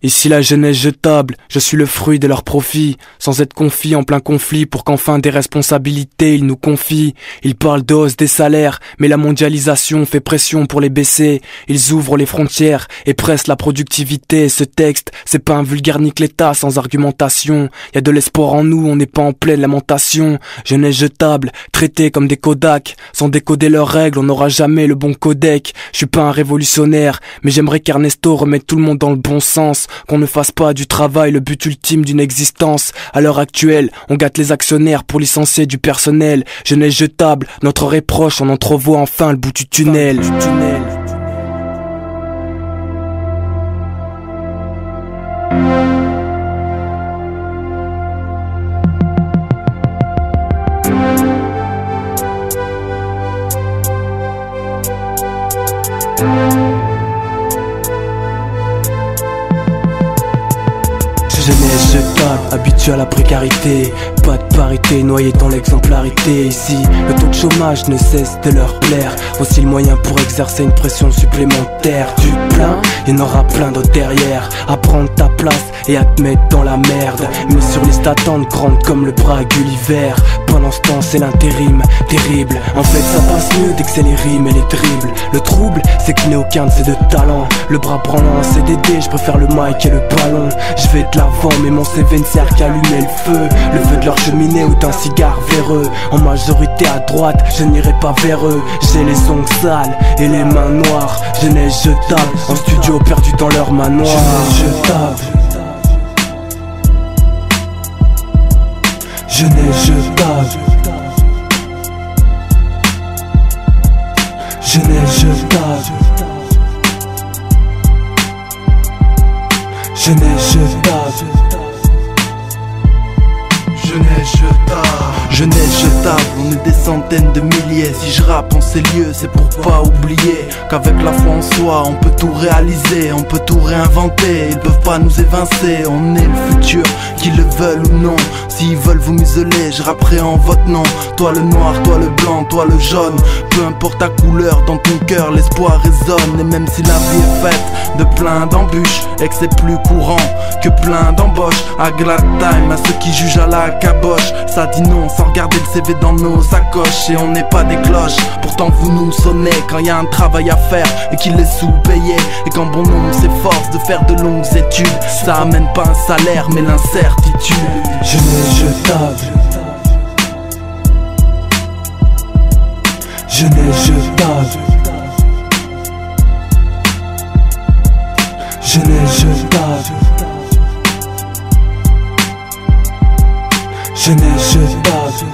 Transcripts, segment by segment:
Ici la jeunesse jetable, je suis le fruit de leurs profits, sans être confit en plein conflit pour qu'enfin des responsabilités ils nous confient. Ils parlent de hausse des salaires, mais la mondialisation fait pression pour les baisser. Ils ouvrent les frontières et pressent la productivité. Ce texte, c'est pas un vulgaire nique l'État sans argumentation. Y a de l'espoir en nous, on n'est pas en pleine lamentation. Jeunesse jetable, traitée comme des Kodak, sans décoder leurs règles, on n'aura jamais le bon codec. Je suis pas un révolutionnaire, mais j'aimerais qu'Ernesto remette tout le monde dans le bon sens. Qu'on ne fasse pas du travail le but ultime d'une existence. À l'heure actuelle, on gâte les actionnaires pour licencier du personnel. Jeunesse jetable, notre reproche, on entrevoit enfin le bout du tunnel. Jeunesse jetable, habituée à la précarité. Pas de parité, noyé dans l'exemplarité. Ici, le taux de chômage ne cesse de leur plaire. Voici le moyen pour exercer une pression supplémentaire. Du plein, il y en aura plein d'autres derrière. À prendre ta place et à te mettre dans la merde. Mais sur liste d'attente grande comme le bras Gulliver. Pendant ce temps, c'est l'intérim, terrible. En fait, ça passe mieux dès que c'est les rimes et les dribbles. Le trouble, c'est qu'il n'y a aucun de ces deux talents. Le bras branlant un CDD, je préfère le mic et le ballon. Je vais de l'avant, mais mon CV ne sert qu'à allumer le feu. Le feu de leur cheminée ou d'un cigare véreux. En majorité à droite, je n'irai pas vers eux. J'ai les ongles sales et les mains noires. Jeunesse jetable, en studio perdu dans leur manoir. Jeunesse jetable. Jeunesse jetable. Jeunesse jetable. Jeunesse jetable. Jeunesse jetable. Jeunesse jetable, on est des centaines de milliers. Si je rappe en ces lieux, c'est pour pas oublier qu'avec la foi en soi, on peut tout réaliser, on peut tout réinventer. Ils peuvent pas nous évincer, on est le futur, qu'ils le veulent ou non. S'ils veulent vous museler, je rapperai en votre nom. Toi le noir, toi le blanc, toi le jaune. Peu importe ta couleur, dans ton cœur l'espoir résonne. Et même si la vie est faite de plein d'embûches et que c'est plus courant que plein d'embauches, à glad time, à ceux qui jugent à la caboche, ça dit non sans regarder le CV dans nos sacoches. Et on n'est pas des cloches, pourtant vous nous sonnez quand y a un travail à faire et qu'il est sous-payé. Et quand bon nombre s'efforce de faire de longues études, ça amène pas un salaire mais l'incertitude. Jeunesse jetable. Jeunesse jetable. Jeunesse jetable. Jeunesse jetable.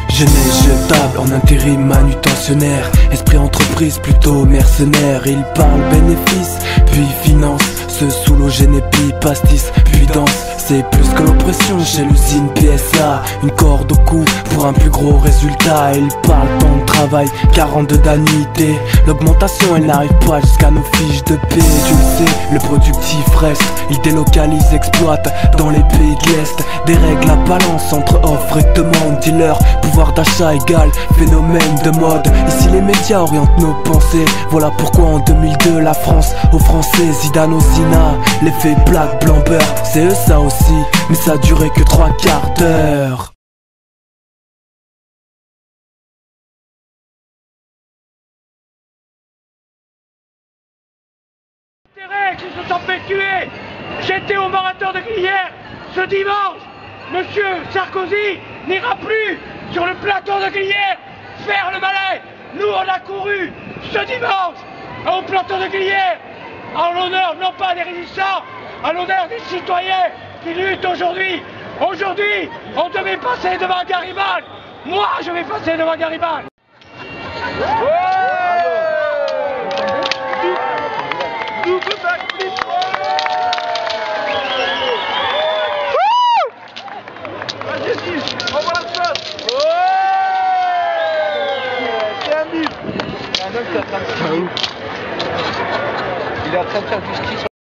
Jeunesse jetable en intérim manutentionnaire. Esprit entreprise plutôt mercenaire. Il parle bénéfice, puis finance. Se sous l'eau génépi, pastis, puis danse. C'est plus que l'oppression chez l'usine PSA. Une corde au cou pour un plus gros résultat. Il parle temps de travail, 42 d'annuité. L'augmentation elle n'arrive pas jusqu'à nos fiches de paix. Tu le sais, le productif reste. Il délocalise, exploite dans les pays de l'Est. Des règles à balance entre offre et demande. Dealer, pouvoir d'achat égal, phénomène de mode. Ici les médias orientent nos pensées. Voilà pourquoi en 2002 la France aux Français, Zidane aux Zina. L'effet black, blanc, beurre, c'est eux ça aussi. Mais ça a duré que 3 quarts d'heure. Qui se sont fait tuer. J'étais au marathon de Glières ce dimanche. Monsieur Sarkozy n'ira plus sur le plateau de Glières faire le malin. Nous on a couru ce dimanche au plateau de Glières en l'honneur non pas des résistants, à l'honneur des citoyens qui luttent aujourd'hui. Aujourd'hui, on devait passer devant Garibaldi. Moi, je vais passer devant Garibaldi. Il est en train de faire justice.